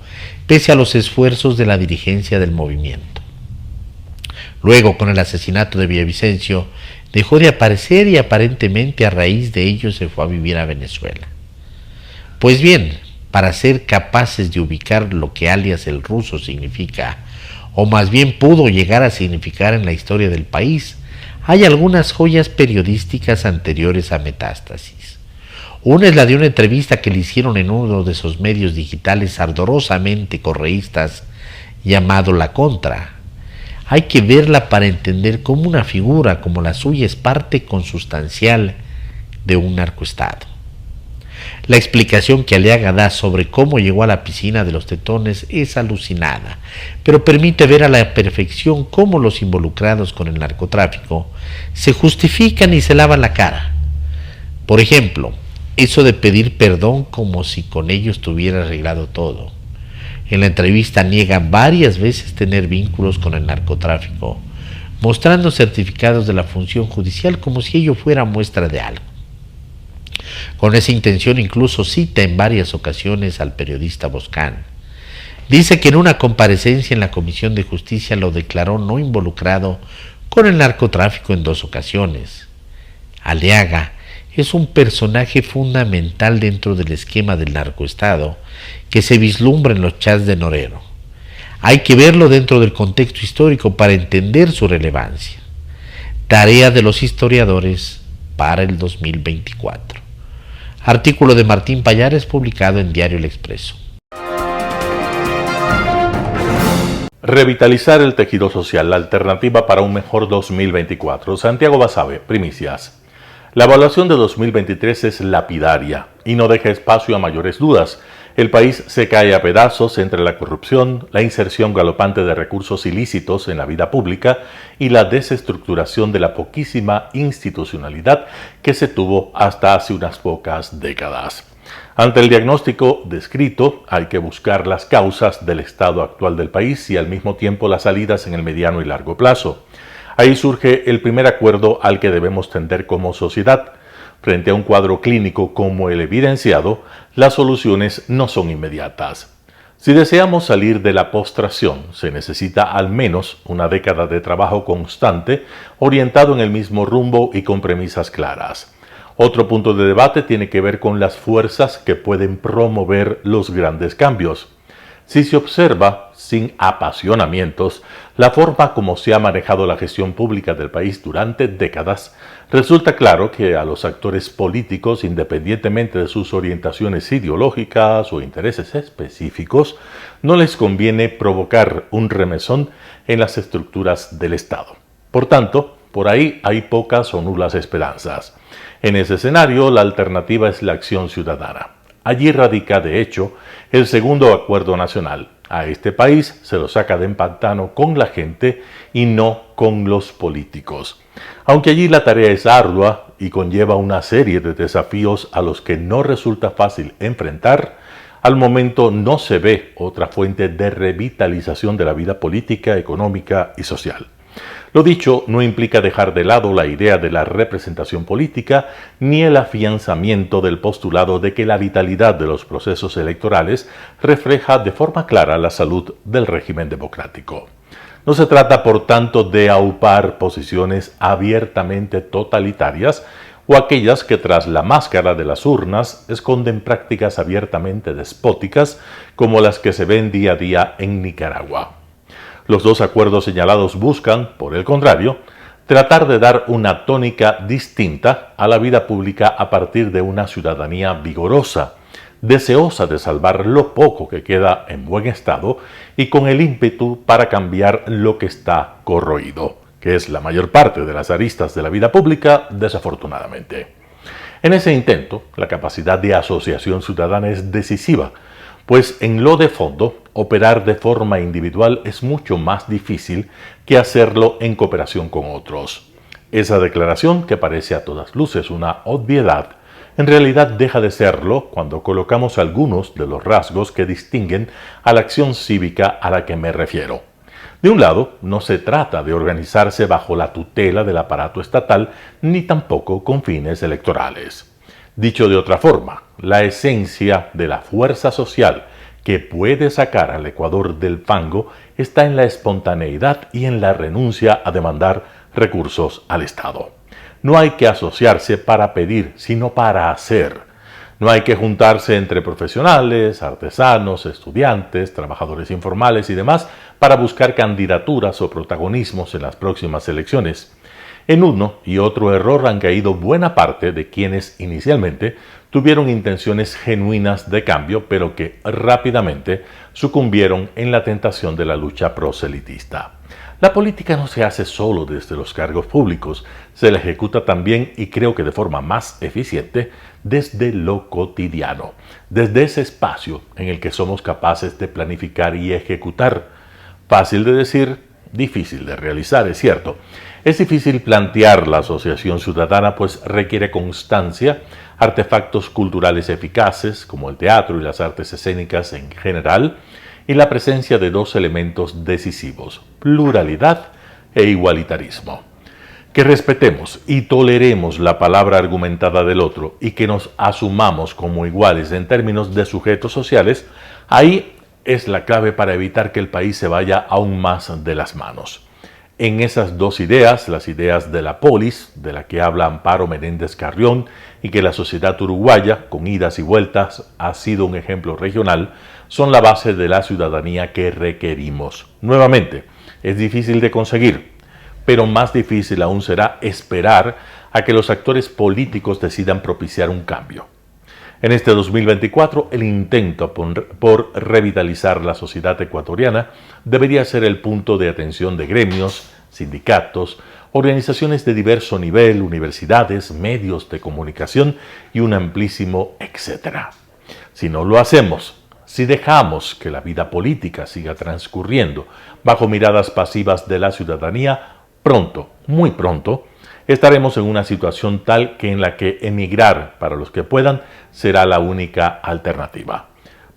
pese a los esfuerzos de la dirigencia del movimiento. Luego, con el asesinato de Villavicencio, dejó de aparecer y aparentemente a raíz de ello se fue a vivir a Venezuela. Pues bien, para ser capaces de ubicar lo que alias El Ruso significa, o más bien pudo llegar a significar en la historia del país, hay algunas joyas periodísticas anteriores a Metástasis. Una es la de una entrevista que le hicieron en uno de esos medios digitales ardorosamente correístas llamado La Contra. Hay que verla para entender cómo una figura como la suya es parte consustancial de un narcoestado. La explicación que Aliaga da sobre cómo llegó a la piscina de los tetones es alucinada, pero permite ver a la perfección cómo los involucrados con el narcotráfico se justifican y se lavan la cara. Por ejemplo, eso de pedir perdón como si con ello estuviera arreglado todo. En la entrevista niegan varias veces tener vínculos con el narcotráfico, mostrando certificados de la función judicial como si ello fuera muestra de algo. Con esa intención incluso cita en varias ocasiones al periodista Boscán. Dice que en una comparecencia en la Comisión de Justicia lo declaró no involucrado con el narcotráfico en 2 ocasiones. Aliaga es un personaje fundamental dentro del esquema del narcoestado que se vislumbra en los chats de Norero. Hay que verlo dentro del contexto histórico para entender su relevancia. Tarea de los historiadores para el 2024. Artículo de Martín Pallares publicado en Diario El Expreso. Revitalizar el tejido social, la alternativa para un mejor 2024. Santiago Basabe, primicias. La evaluación de 2023 es lapidaria y no deja espacio a mayores dudas. El país se cae a pedazos entre la corrupción, la inserción galopante de recursos ilícitos en la vida pública y la desestructuración de la poquísima institucionalidad que se tuvo hasta hace unas pocas décadas. Ante el diagnóstico descrito, hay que buscar las causas del estado actual del país y al mismo tiempo las salidas en el mediano y largo plazo. Ahí surge el primer acuerdo al que debemos tender como sociedad. Frente a un cuadro clínico como el evidenciado, las soluciones no son inmediatas. Si deseamos salir de la postración, se necesita al menos una década de trabajo constante, orientado en el mismo rumbo y con premisas claras. Otro punto de debate tiene que ver con las fuerzas que pueden promover los grandes cambios. Si se observa, sin apasionamientos, la forma como se ha manejado la gestión pública del país durante décadas, resulta claro que a los actores políticos, independientemente de sus orientaciones ideológicas o intereses específicos, no les conviene provocar un remesón en las estructuras del Estado. Por tanto, por ahí hay pocas o nulas esperanzas. En ese escenario, la alternativa es la acción ciudadana. Allí radica, de hecho, el segundo acuerdo nacional. A este país se lo saca de pantano con la gente y no con los políticos. Aunque allí la tarea es ardua y conlleva una serie de desafíos a los que no resulta fácil enfrentar, al momento no se ve otra fuente de revitalización de la vida política, económica y social. Lo dicho no implica dejar de lado la idea de la representación política ni el afianzamiento del postulado de que la vitalidad de los procesos electorales refleja de forma clara la salud del régimen democrático. No se trata, por tanto, de aupar posiciones abiertamente totalitarias o aquellas que tras la máscara de las urnas esconden prácticas abiertamente despóticas como las que se ven día a día en Nicaragua. Los dos acuerdos señalados buscan, por el contrario, tratar de dar una tónica distinta a la vida pública a partir de una ciudadanía vigorosa, deseosa de salvar lo poco que queda en buen estado y con el ímpetu para cambiar lo que está corroído, que es la mayor parte de las aristas de la vida pública, desafortunadamente. En ese intento, la capacidad de asociación ciudadana es decisiva, pues en lo de fondo, operar de forma individual es mucho más difícil que hacerlo en cooperación con otros. Esa declaración, que parece a todas luces una obviedad, en realidad deja de serlo cuando colocamos algunos de los rasgos que distinguen a la acción cívica a la que me refiero. De un lado, no se trata de organizarse bajo la tutela del aparato estatal, ni tampoco con fines electorales. Dicho de otra forma, la esencia de la fuerza social que puede sacar al Ecuador del fango está en la espontaneidad y en la renuncia a demandar recursos al Estado. No hay que asociarse para pedir, sino para hacer. No hay que juntarse entre profesionales, artesanos, estudiantes, trabajadores informales y demás para buscar candidaturas o protagonismos en las próximas elecciones. En uno y otro error han caído buena parte de quienes inicialmente tuvieron intenciones genuinas de cambio, pero que rápidamente sucumbieron en la tentación de la lucha proselitista. La política no se hace solo desde los cargos públicos, se la ejecuta también, y creo que de forma más eficiente, desde lo cotidiano, desde ese espacio en el que somos capaces de planificar y ejecutar. Fácil de decir, difícil de realizar, es cierto. Es difícil plantear la asociación ciudadana, pues requiere constancia, artefactos culturales eficaces, como el teatro y las artes escénicas en general, y la presencia de dos elementos decisivos: pluralidad e igualitarismo. Que respetemos y toleremos la palabra argumentada del otro y que nos asumamos como iguales en términos de sujetos sociales, ahí es la clave para evitar que el país se vaya aún más de las manos. En esas dos ideas, las ideas de la polis, de la que habla Amparo Menéndez Carrión, y que la sociedad uruguaya, con idas y vueltas, ha sido un ejemplo regional, son la base de la ciudadanía que requerimos. Nuevamente, es difícil de conseguir, pero más difícil aún será esperar a que los actores políticos decidan propiciar un cambio. En este 2024, el intento por revitalizar la sociedad ecuatoriana debería ser el punto de atención de gremios, sindicatos, organizaciones de diverso nivel, universidades, medios de comunicación y un amplísimo etcétera. Si no lo hacemos, si dejamos que la vida política siga transcurriendo bajo miradas pasivas de la ciudadanía, pronto, muy pronto, estaremos en una situación tal que en la que emigrar para los que puedan será la única alternativa.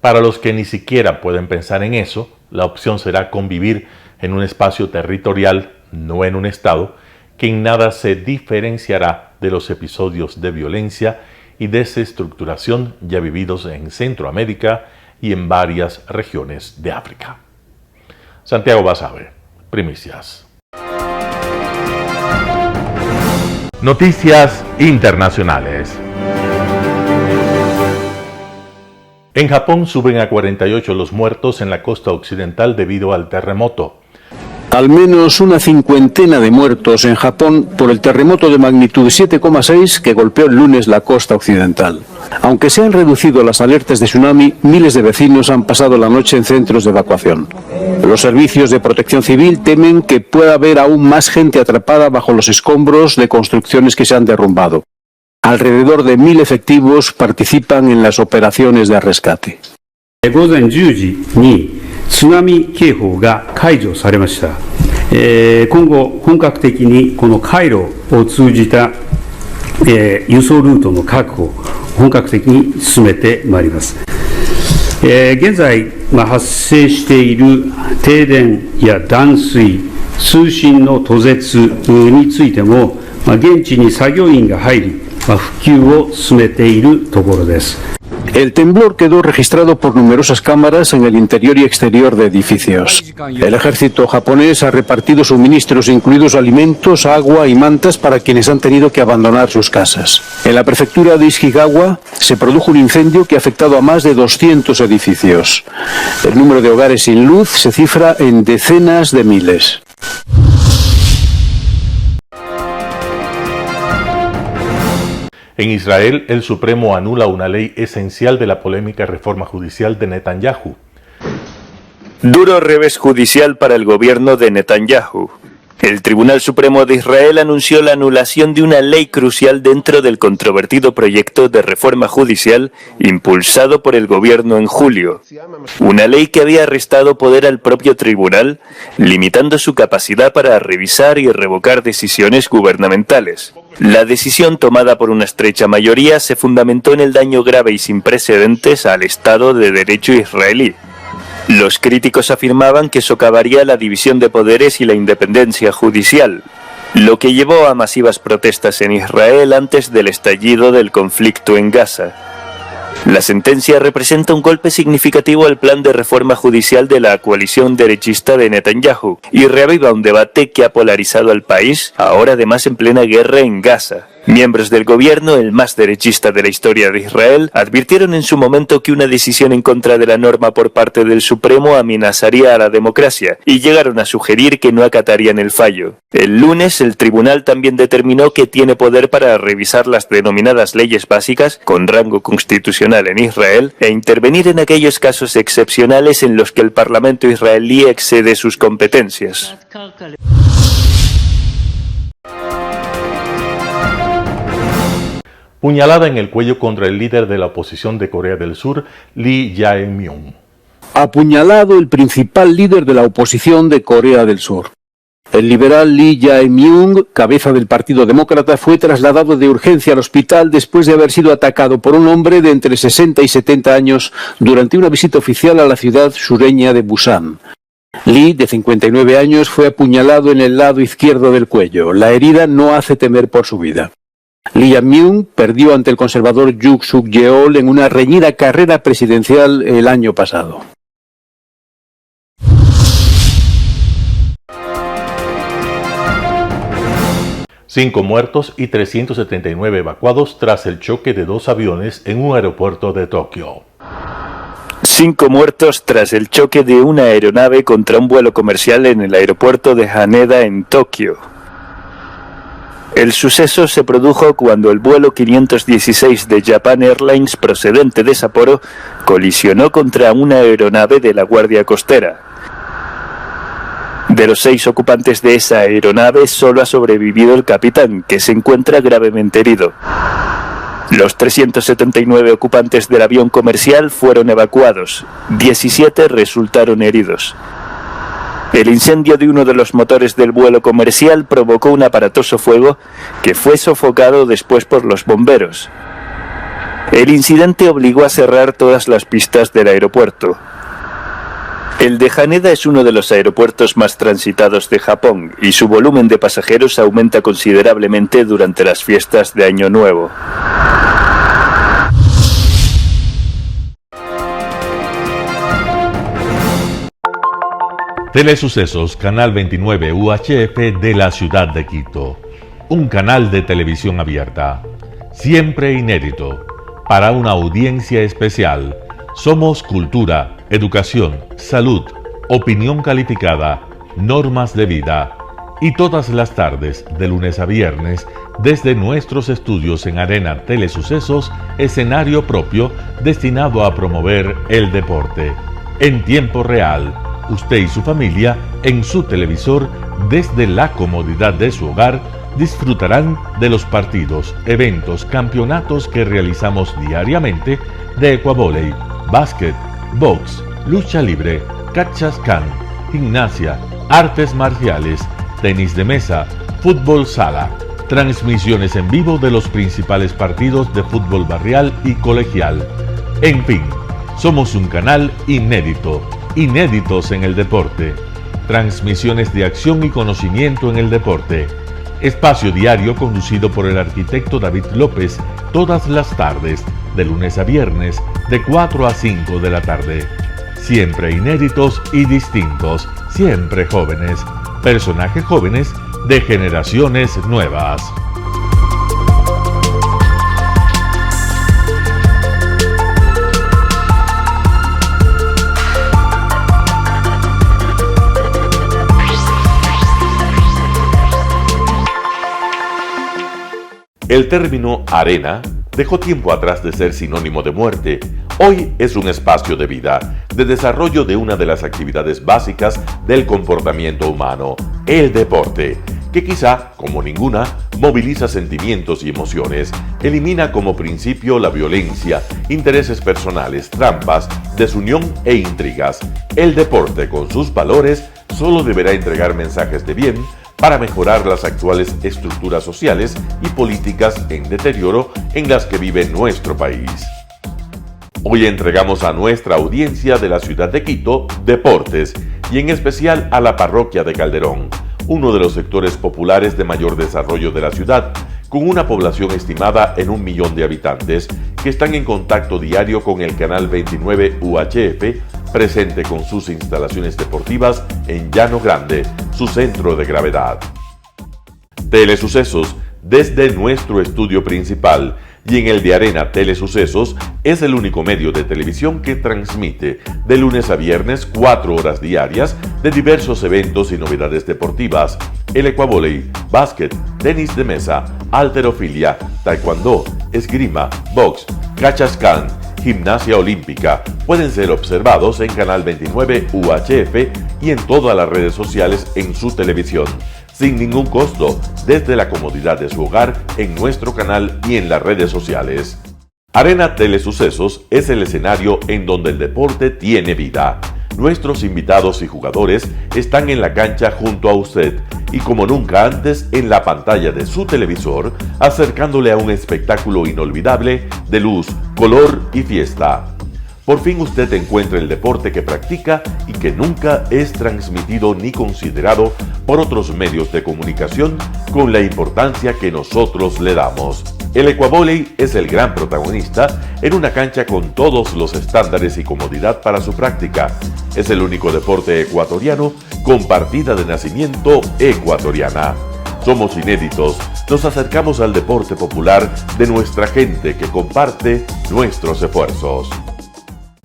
Para los que ni siquiera pueden pensar en eso, la opción será convivir en un espacio territorial, no en un estado, que en nada se diferenciará de los episodios de violencia y desestructuración ya vividos en Centroamérica y en varias regiones de África. Santiago Basabe, Primicias. Noticias internacionales. En Japón suben a 48 los muertos en la costa occidental debido al terremoto. Al menos una cincuentena de muertos en Japón por el terremoto de magnitud 7,6 que golpeó el lunes la costa occidental. Aunque se han reducido las alertas de tsunami, miles de vecinos han pasado la noche en centros de evacuación. Los servicios de protección civil temen que pueda haber aún más gente atrapada bajo los escombros de construcciones que se han derrumbado. Alrededor de 1.000 efectivos participan en las operaciones de rescate. 午前10時に津波警報が解除されました。今後本格的にこの回路を通じた輸送ルートの確保を本格的に進めてまいります。現在発生している停電や断水、通信の途絶についても現地に作業員が入り復旧を進めているところです。El temblor quedó registrado por numerosas cámaras en el interior y exterior de edificios. El ejército japonés ha repartido suministros, incluidos alimentos, agua y mantas para quienes han tenido que abandonar sus casas. En la prefectura de Ishikawa se produjo un incendio que ha afectado a más de 200 edificios. El número de hogares sin luz se cifra en decenas de miles. En Israel, el Supremo anula una ley esencial de la polémica reforma judicial de Netanyahu. Duro revés judicial para el gobierno de Netanyahu. El Tribunal Supremo de Israel anunció la anulación de una ley crucial dentro del controvertido proyecto de reforma judicial impulsado por el gobierno en julio. Una ley que había restado poder al propio tribunal, limitando su capacidad para revisar y revocar decisiones gubernamentales. La decisión tomada por una estrecha mayoría se fundamentó en el daño grave y sin precedentes al Estado de Derecho israelí. Los críticos afirmaban que socavaría la división de poderes y la independencia judicial, lo que llevó a masivas protestas en Israel antes del estallido del conflicto en Gaza. La sentencia representa un golpe significativo al plan de reforma judicial de la coalición derechista de Netanyahu y reaviva un debate que ha polarizado al país, ahora además en plena guerra en Gaza. Miembros del gobierno, el más derechista de la historia de Israel, advirtieron en su momento que una decisión en contra de la norma por parte del Supremo amenazaría a la democracia y llegaron a sugerir que no acatarían el fallo. El lunes, el tribunal también determinó que tiene poder para revisar las denominadas leyes básicas con rango constitucional en Israel e intervenir en aquellos casos excepcionales en los que el Parlamento israelí excede sus competencias. Puñalada en el cuello contra el líder de la oposición de Corea del Sur, Lee Jae-myung. Apuñalado el principal líder de la oposición de Corea del Sur. El liberal Lee Jae-myung, cabeza del Partido Demócrata, fue trasladado de urgencia al hospital después de haber sido atacado por un hombre de entre 60 y 70 años durante una visita oficial a la ciudad sureña de Busan. Lee, de 59 años, fue apuñalado en el lado izquierdo del cuello. La herida no hace temer por su vida. Lee Jae-myung perdió ante el conservador Yoon Suk-yeol en una reñida carrera presidencial el año pasado. Cinco muertos y 379 evacuados tras el choque de dos aviones en un aeropuerto de Tokio. 5 muertos tras el choque de una aeronave contra un vuelo comercial en el aeropuerto de Haneda en Tokio. El suceso se produjo cuando el vuelo 516 de Japan Airlines procedente de Sapporo colisionó contra una aeronave de la Guardia Costera. De los 6 ocupantes de esa aeronave, solo ha sobrevivido el capitán, que se encuentra gravemente herido. Los 379 ocupantes del avión comercial fueron evacuados, 17 resultaron heridos. El incendio de uno de los motores del vuelo comercial provocó un aparatoso fuego que fue sofocado después por los bomberos. El incidente obligó a cerrar todas las pistas del aeropuerto. El de Haneda es uno de los aeropuertos más transitados de Japón y su volumen de pasajeros aumenta considerablemente durante las fiestas de Año Nuevo. Telesucesos, Canal 29 UHF de la ciudad de Quito. Un canal de televisión abierta, siempre inédito, para una audiencia especial, Somos cultura, educación, salud, opinión calificada, normas de vida. Y todas las tardes, de lunes a viernes, desde nuestros estudios en Arena Telesucesos, escenario propio destinado a promover el deporte. En tiempo real, usted y su familia, en su televisor, desde la comodidad de su hogar, disfrutarán de los partidos, eventos, campeonatos que realizamos diariamente de ecuavóley, básquet, box, lucha libre, cachascán, gimnasia, artes marciales, tenis de mesa, fútbol sala, transmisiones en vivo de los principales partidos de fútbol barrial y colegial. En fin, somos un canal inédito, inéditos en el deporte. Transmisiones de acción y conocimiento en el deporte. Espacio diario conducido por el arquitecto David López todas las tardes, de lunes a viernes, de 4 a 5 de la tarde. Siempre inéditos y distintos, siempre jóvenes. Personajes jóvenes de generaciones nuevas. El término arena dejó tiempo atrás de ser sinónimo de muerte. Hoy es un espacio de vida, de desarrollo de una de las actividades básicas del comportamiento humano, el deporte, que quizá, como ninguna, moviliza sentimientos y emociones, elimina como principio la violencia, intereses personales, trampas, desunión e intrigas. El deporte, con sus valores, solo deberá entregar mensajes de bien para mejorar las actuales estructuras sociales y políticas en deterioro en las que vive nuestro país. Hoy entregamos a nuestra audiencia de la ciudad de Quito deportes y en especial a la parroquia de Calderón, uno de los sectores populares de mayor desarrollo de la ciudad, con una población estimada en 1 millón de habitantes que están en contacto diario con el canal 29 UHF, presente con sus instalaciones deportivas en Llano Grande, su centro de gravedad. Telesucesos, desde nuestro estudio principal y en el de Arena Telesucesos, es el único medio de televisión que transmite de lunes a viernes 4 horas diarias de diversos eventos y novedades deportivas: el ecuavóley, básquet, tenis de mesa, halterofilia, taekwondo, esgrima, box, cachascán, gimnasia olímpica. Pueden ser observados en Canal 29 UHF y en todas las redes sociales en su televisión, sin ningún costo, desde la comodidad de su hogar, en nuestro canal y en las redes sociales. Arena Telesucesos es el escenario en donde el deporte tiene vida. Nuestros invitados y jugadores están en la cancha junto a usted y como nunca antes en la pantalla de su televisor, acercándole a un espectáculo inolvidable de luz, color y fiesta. Por fin usted encuentra el deporte que practica y que nunca es transmitido ni considerado por otros medios de comunicación con la importancia que nosotros le damos. El ecuavóley es el gran protagonista en una cancha con todos los estándares y comodidad para su práctica. Es el único deporte ecuatoriano con partida de nacimiento ecuatoriana. Somos inéditos, nos acercamos al deporte popular de nuestra gente que comparte nuestros esfuerzos.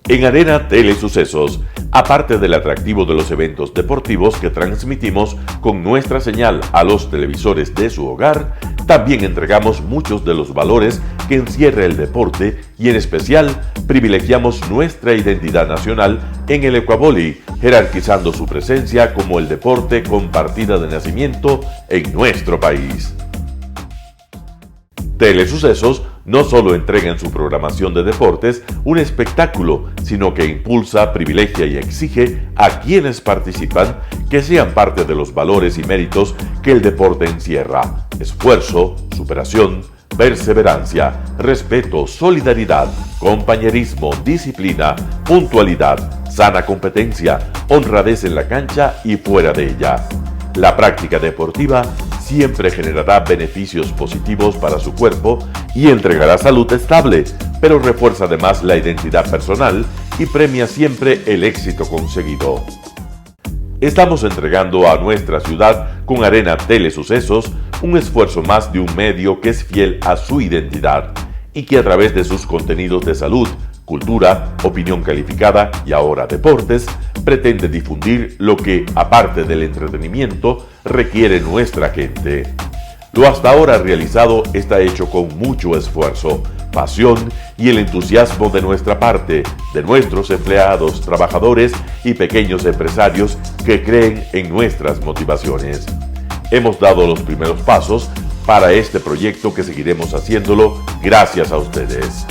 En Arena Telesucesos, aparte del atractivo de los eventos deportivos que transmitimos con nuestra señal a los televisores de su hogar, también entregamos muchos de los valores que encierra el deporte y en especial privilegiamos nuestra identidad nacional en el ecuavóley, jerarquizando su presencia como el deporte con partida de nacimiento en nuestro país. Telesucesos no solo entrega en su programación de deportes un espectáculo, sino que impulsa, privilegia y exige a quienes participan que sean parte de los valores y méritos que el deporte encierra: esfuerzo, superación, perseverancia, respeto, solidaridad, compañerismo, disciplina, puntualidad, sana competencia, honradez en la cancha y fuera de ella. La práctica deportiva siempre generará beneficios positivos para su cuerpo y entregará salud estable, pero refuerza además la identidad personal y premia siempre el éxito conseguido. Estamos entregando a nuestra ciudad con Arena Telesucesos un esfuerzo más de un medio que es fiel a su identidad y que a través de sus contenidos de salud, cultura, opinión calificada y ahora deportes, pretende difundir lo que, aparte del entretenimiento, requiere nuestra gente. Lo hasta ahora realizado está hecho con mucho esfuerzo, pasión y el entusiasmo de nuestra parte, de nuestros empleados, trabajadores y pequeños empresarios que creen en nuestras motivaciones. Hemos dado los primeros pasos para este proyecto que seguiremos haciéndolo gracias a ustedes.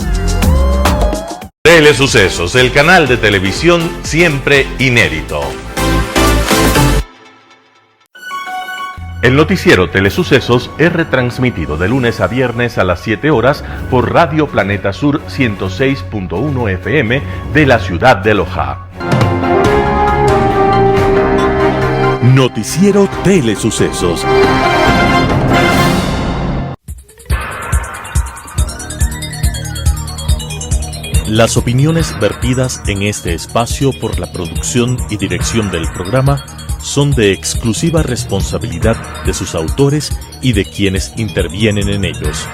Telesucesos, el canal de televisión siempre inédito. El noticiero Telesucesos es retransmitido de lunes a viernes a las 7 horas por Radio Planeta Sur 106.1 FM de la ciudad de Loja. Noticiero Telesucesos. Las opiniones vertidas en este espacio por la producción y dirección del programa son de exclusiva responsabilidad de sus autores y de quienes intervienen en ellos.